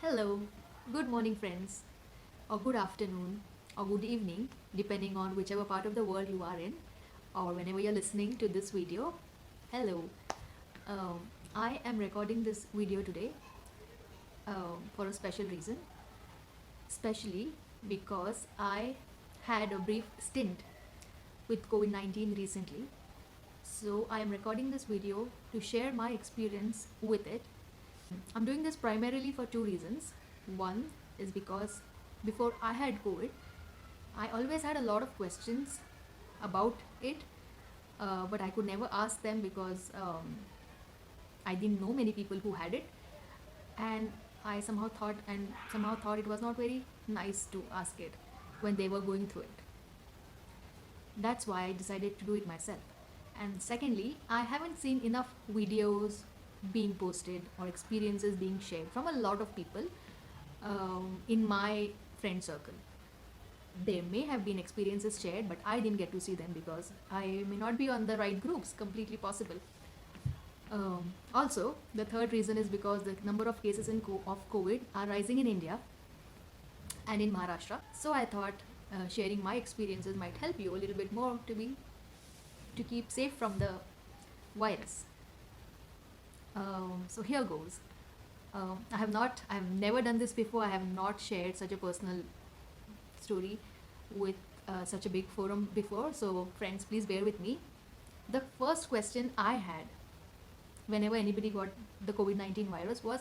Hello, good morning, friends, or good afternoon, or good evening, depending on whichever part of the world you are in, or whenever you're listening to this video. Hello, um, I am recording this video today for a special reason, especially because I had a brief stint with COVID 19 recently. So, I am recording this video to share my experience with it. I'm doing this primarily for two reasons. One is because before I had COVID, I always had a lot of questions about it, but I could never ask them because I didn't know many people who had it, and I somehow thought it was not very nice to ask it when they were going through it. That's why I decided to do it myself. And secondly, I haven't seen enough videos being posted or experiences being shared from a lot of people in my friend circle. There may have been experiences shared, but I didn't get to see them because I may not be on the right groups, completely possible. Also, the third reason is because the number of cases of COVID are rising in India and in Maharashtra. So I thought sharing my experiences might help you a little bit more to keep safe from the virus. So here goes. I have never done this before. I have not shared such a personal story with such a big forum before. So friends, please bear with me. The first question I had whenever anybody got the COVID 19 virus was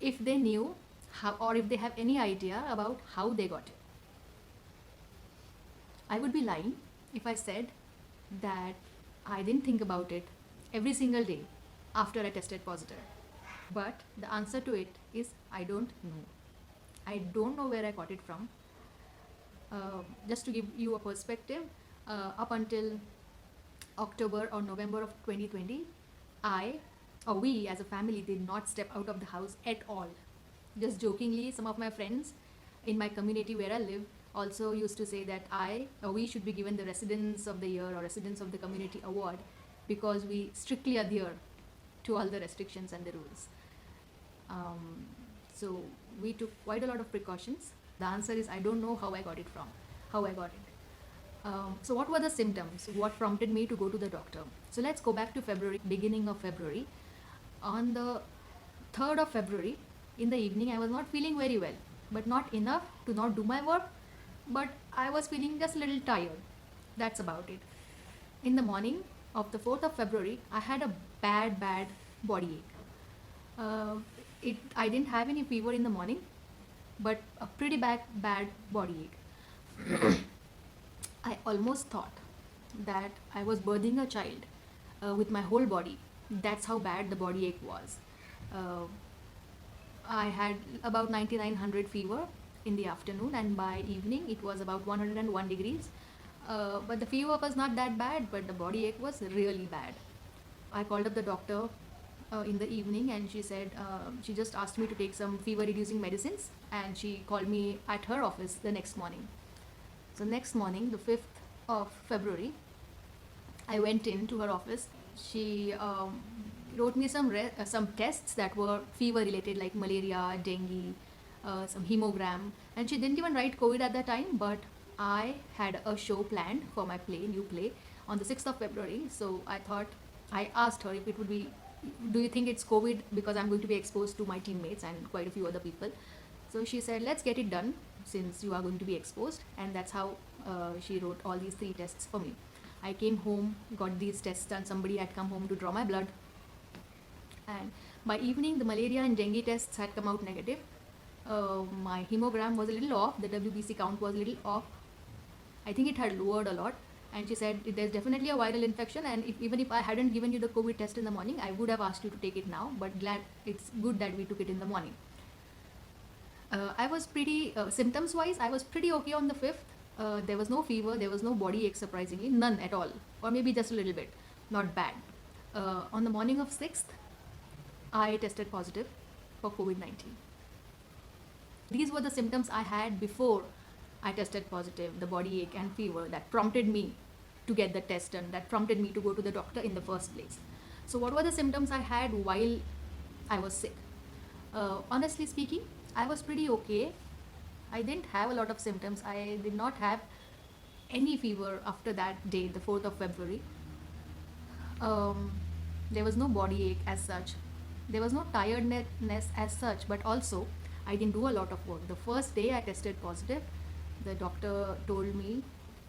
if they knew how, or if they have any idea about how they got it. I would be lying if I said that I didn't think about it every single day after I tested positive. But the answer to it is I don't know. I don't know where I got it from. Just to give you a perspective, up until October or November of 2020, we as a family did not step out of the house at all. Just jokingly, some of my friends in my community where I live also used to say that we should be given the Residents of the Year or Residents of the Community award because we strictly adhere to all the restrictions and the rules. So we took quite a lot of precautions. The answer is I don't know how I got it. So what were the symptoms? What prompted me to go to the doctor? So let's go back to February, beginning of February. On the 3rd of February, in the evening, I was not feeling very well, but not enough to not do my work, but I was feeling just a little tired. That's about it. In the morning of the 4th of February, I had a bad body ache. I didn't have any fever in the morning, but a pretty bad body ache. I almost thought that I was birthing a child with my whole body. That's how bad the body ache was. Uh, I had about 9900 fever in the afternoon, and by evening it was about 101 degrees. But the fever was not that bad, but the body ache was really bad. I called up the doctor in the evening, and she said she just asked me to take some fever reducing medicines, and she called me at her office the next morning. So next morning, the 5th of February, I went into her office. She wrote me some tests that were fever related, like malaria, dengue, some hemogram, and she didn't even write COVID at that time. But I had a show planned for my new play, on the 6th of February. So I asked her if it would be, do you think it's COVID, because I'm going to be exposed to my teammates and quite a few other people. So she said, let's get it done since you are going to be exposed, and that's how she wrote all these 3 tests for me. I came home, got these tests done. Somebody had come home to draw my blood, and by evening the malaria and dengue tests had come out negative. My hemogram was a little off, the WBC count was a little off. I think it had lowered a lot, and she said there's definitely a viral infection, and even if I hadn't given you the COVID test in the morning, I would have asked you to take it now, but it's good that we took it in the morning. I was pretty, symptoms wise, I was pretty okay on the 5th. There was no fever, there was no body ache, surprisingly, none at all, or maybe just a little bit, not bad. On the morning of 6th, I tested positive for COVID 19. These were the symptoms I had before I tested positive, the body ache and fever that prompted me to get the test done, that prompted me to go to the doctor in the first place. So, what were the symptoms I had while I was sick? Honestly speaking, I was pretty okay. I didn't have a lot of symptoms. I did not have any fever after that day, the 4th of February. Um, there was no body ache as such. There was no tiredness as such, but also I didn't do a lot of work. The first day I tested positive, the doctor told me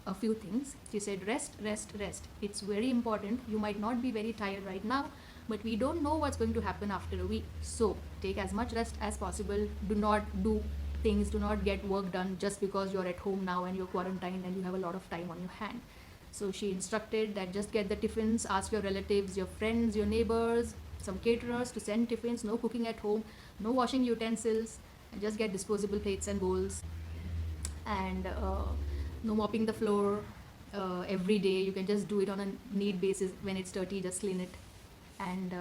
a few things. She said, rest, rest, rest. It's very important. You might not be very tired right now, but we don't know what's going to happen after a week. So take as much rest as possible. Do not do things, do not get work done just because you're at home now and you're quarantined and you have a lot of time on your hand. So she instructed that just get the tiffins, ask your relatives, your friends, your neighbors, some caterers to send tiffins, no cooking at home, no washing utensils, and just get disposable plates and bowls, and no mopping the floor every day. You can just do it on a need basis. When it's dirty, just clean it. And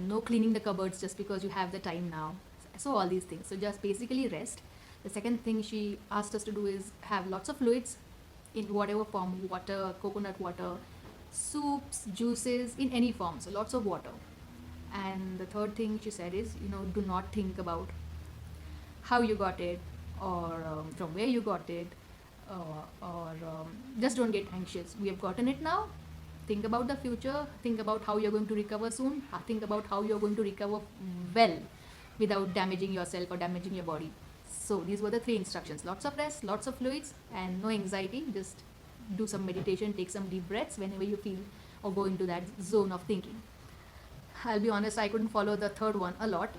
no cleaning the cupboards just because you have the time now. So all these things. So just basically rest. The second thing she asked us to do is have lots of fluids in whatever form, water, coconut water, soups, juices, in any form. So lots of water. And the third thing she said is, do not think about how you got it, or from where you got it, or just don't get anxious. We have gotten it now. Think about the future. Think about how you're going to recover soon. Think about how you're going to recover well without damaging yourself or damaging your body. So these were the three instructions: lots of rest, lots of fluids, and no anxiety. Just do some meditation, take some deep breaths whenever you feel or go into that zone of thinking. I'll be honest, I couldn't follow the third one a lot.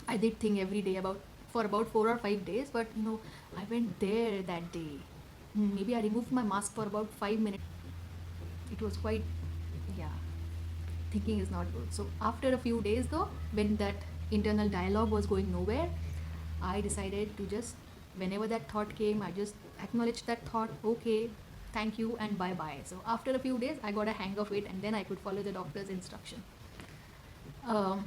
I did think every day for about 4 or 5 days, but I went there that day. Maybe I removed my mask for about 5 minutes. It was quite, yeah, thinking is not good. So after a few days though, when that internal dialogue was going nowhere, I decided to just, whenever that thought came, I just acknowledged that thought, okay, thank you, and bye bye. So after a few days, I got a hang of it, and then I could follow the doctor's instruction. Um,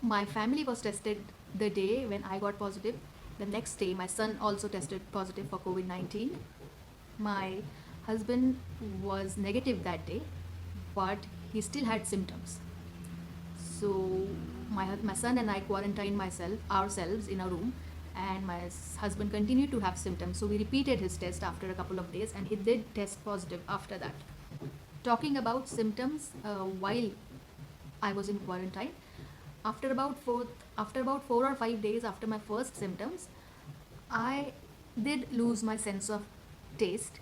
my family was tested the day when I got positive. The next day, my son also tested positive for COVID 19. My husband was negative that day, but he still had symptoms. So my son and I quarantined ourselves in a room, and my husband continued to have symptoms. So we repeated his test after a couple of days, and he did test positive after that. Talking about symptoms while I was in quarantine, after about 4 or 5 days after my first symptoms, I did lose my sense of taste.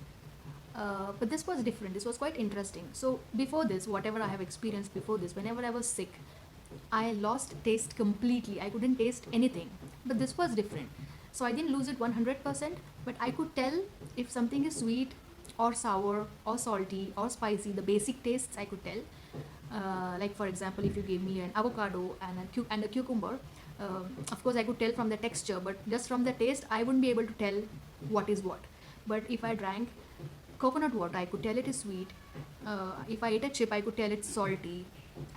But this was different. This was quite interesting. So before this, whatever I have experienced before this, whenever I was sick, I lost taste completely. I couldn't taste anything. But this was different. So I didn't lose it 100%, but I could tell if something is sweet or sour or salty or spicy. The basic tastes I could tell. Like for example, if you gave me an avocado and a cucumber, of course I could tell from the texture, but just from the taste, I wouldn't be able to tell what is what. But if I drank coconut water, I could tell it is sweet. If I ate a chip, I could tell it's salty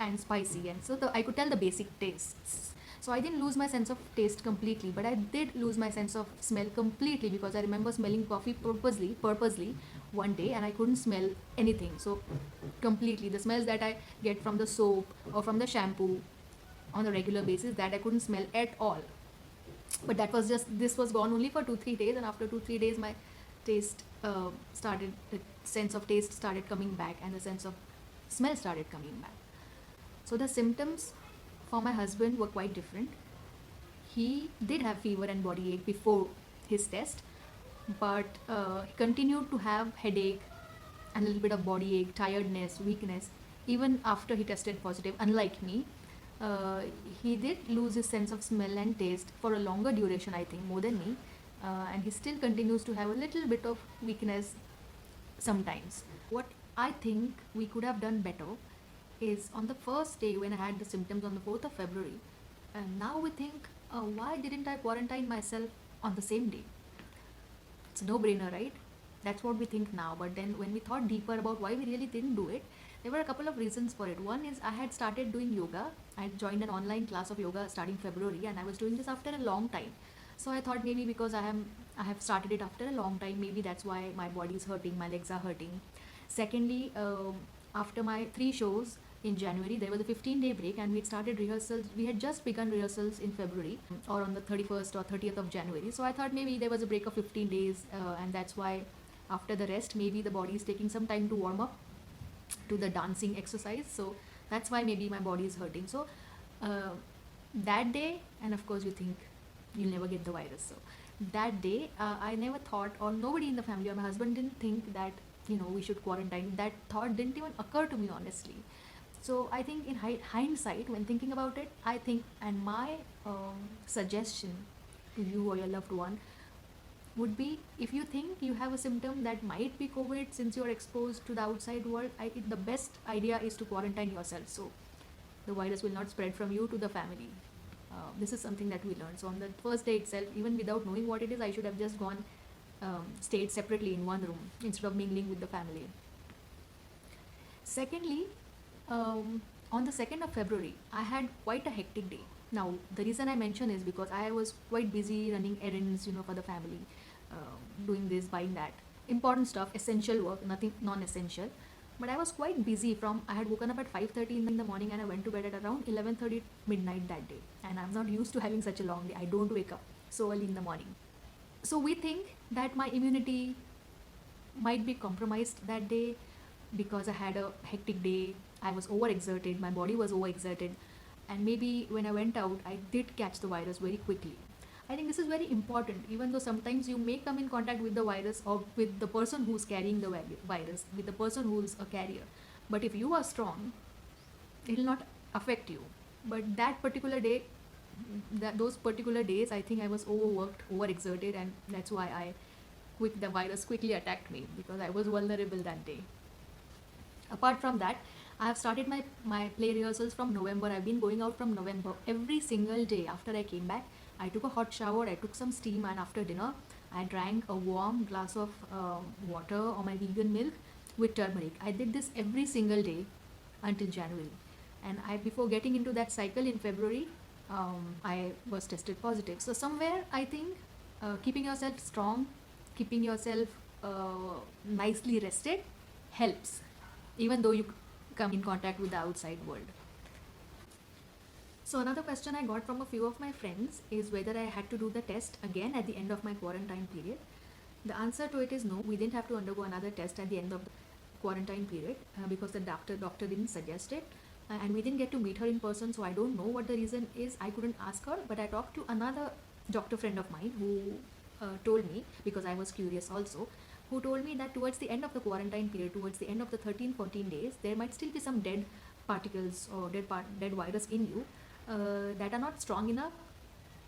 and spicy, and so I could tell the basic tastes. So I didn't lose my sense of taste completely, but I did lose my sense of smell completely, because I remember smelling coffee purposely one day, and I couldn't smell anything. So completely, the smells that I get from the soap or from the shampoo on a regular basis, that I couldn't smell at all. But this was gone only for 2 3 days, and after 2 3 days, my taste started the sense of taste started coming back, and the sense of smell started coming back. So the symptoms for my husband were quite different. He did have fever and body ache before his test, but he continued to have headache and a little bit of body ache, tiredness, weakness, even after he tested positive. Unlike me, uh, he did lose his sense of smell and taste for a longer duration, I think, more than me, and he still continues to have a little bit of weakness sometimes. What I think we could have done better is on the first day when I had the symptoms on the 4th of February, and now we think, why didn't I quarantine myself on the same day? It's a no brainer, right? That's what we think now. But then when we thought deeper about why we really didn't do it, there were a couple of reasons for it. One is I had started doing yoga. I had joined an online class of yoga starting February, and I was doing this after a long time. So I thought maybe because I have started it after a long time, maybe that's why my body is hurting, my legs are hurting. Secondly, after my 3 shows in January. There was a 15-day break, and we had started rehearsals. We had just begun rehearsals in February or on the 31st or 30th of January. So I thought maybe there was a break of 15 days, and that's why after the rest, maybe the body is taking some time to warm up to the dancing exercise. So that's why maybe my body is hurting. So uh, that day, and of course, you think you'll never get the virus. So that day, I never thought, or nobody in the family, or my husband didn't think that we should quarantine. That thought didn't even occur to me, honestly. So I think in hindsight, when thinking about it, I think, and my suggestion to you or your loved one would be, if you think you have a symptom that might be COVID, since you're exposed to the outside world, the best idea is to quarantine yourself, so the virus will not spread from you to the family. This is something that we learned. So on the first day itself, even without knowing what it is, I should have just gone, stayed separately in one room instead of mingling with the family. Secondly, on the 2nd of February, I had quite a hectic day. Now, the reason I mention is because I was quite busy running errands, for the family, doing this, buying that, important stuff, essential work, nothing non-essential. But I was quite busy. I had woken up at 5:30 in the morning, and I went to bed at around 11:30 midnight that day. And I'm not used to having such a long day. I don't wake up so early in the morning. So we think that my immunity might be compromised that day because I had a hectic day. I was overexerted, my body was overexerted, and maybe when I went out, I did catch the virus very quickly. I think this is very important, even though sometimes you may come in contact with the virus or with the person who's carrying the virus, with the person who's a carrier. But if you are strong, it will not affect you. But that particular day, those particular days, I think I was overworked, overexerted, and that's why the virus quickly attacked me, because I was vulnerable that day. Apart from that, I have started my play rehearsals from November. I've been going out from November. Every single day after I came back, I took a hot shower, I took some steam, and after dinner, I drank a warm glass of water or my vegan milk with turmeric. I did this every single day until January. And before getting into that cycle in February, I was tested positive. So somewhere, I think keeping yourself strong, keeping yourself nicely rested helps, even though you come in contact with the outside world. So another question I got from a few of my friends is whether I had to do the test again at the end of my quarantine period. The answer to it is no. We didn't have to undergo another test at the end of the quarantine period because the doctor didn't suggest it, and we didn't get to meet her in person. So I don't know what the reason is. I couldn't ask her, but I talked to another doctor friend of mine who told me, because I was curious also, who told me that towards the end of the quarantine period, towards the end of the 13-14 days, there might still be some dead particles or dead virus in you that are not strong enough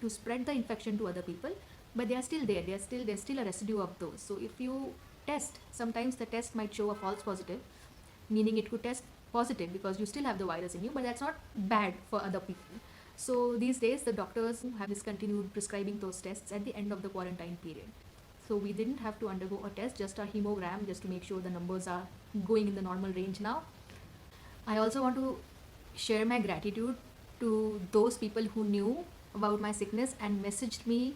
to spread the infection to other people, but they are still there. There's still a residue of those. So if you test, sometimes the test might show a false positive, meaning it could test positive because you still have the virus in you, but that's not bad for other people. So these days, the doctors have discontinued prescribing those tests at the end of the quarantine period. So we didn't have to undergo a test, just a hemogram, just to make sure the numbers are going in the normal range now. I also want to share my gratitude to those people who knew about my sickness and messaged me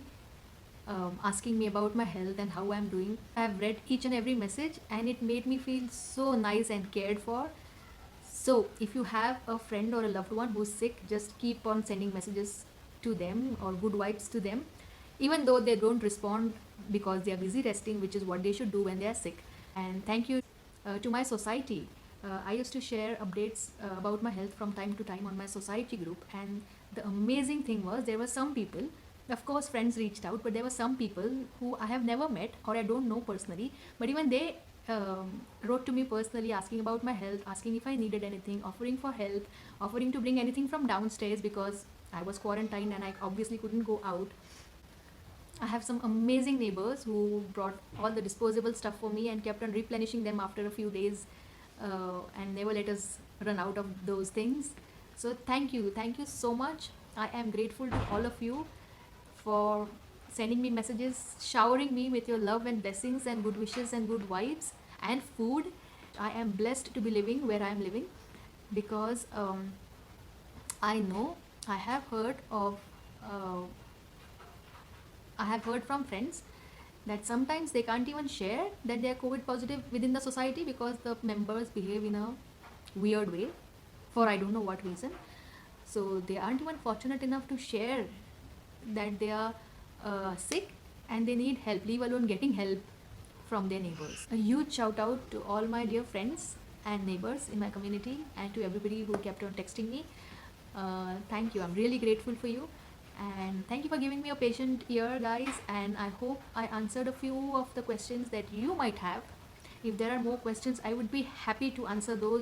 asking me about my health and how I'm doing. I've read each and every message, and it made me feel so nice and cared for. So if you have a friend or a loved one who's sick, just keep on sending messages to them or good vibes to them, even though they don't respond because they are busy resting, which is what they should do when they are sick. And thank you to my society. I used to share updates about my health from time to time on my society group, and the amazing thing was, there were some people, of course friends reached out, but there were some people who I have never met or I don't know personally, but even they wrote to me personally asking about my health, asking if I needed anything, offering for help, offering to bring anything from downstairs because I was quarantined and I obviously couldn't go out. I have some amazing neighbors who brought all the disposable stuff for me and kept on replenishing them after a few days and never let us run out of those things. So thank you so much. I am grateful to all of you for sending me messages, showering me with your love and blessings and good wishes and good vibes and food. I am blessed to be living where I am living because I know I have heard from friends that sometimes they can't even share that they are COVID positive within the society because the members behave in a weird way. for I don't know what reason. So they aren't even fortunate enough to share that they are sick and they need help, leave alone getting help from their neighbors. A huge shout out to all my dear friends and neighbors in my community and to everybody who kept on texting me. Thank you. I'm really grateful for you. And thank you for giving me a patient ear, guys. And I hope I answered a few of the questions that you might have. If there are more questions, I would be happy to answer those.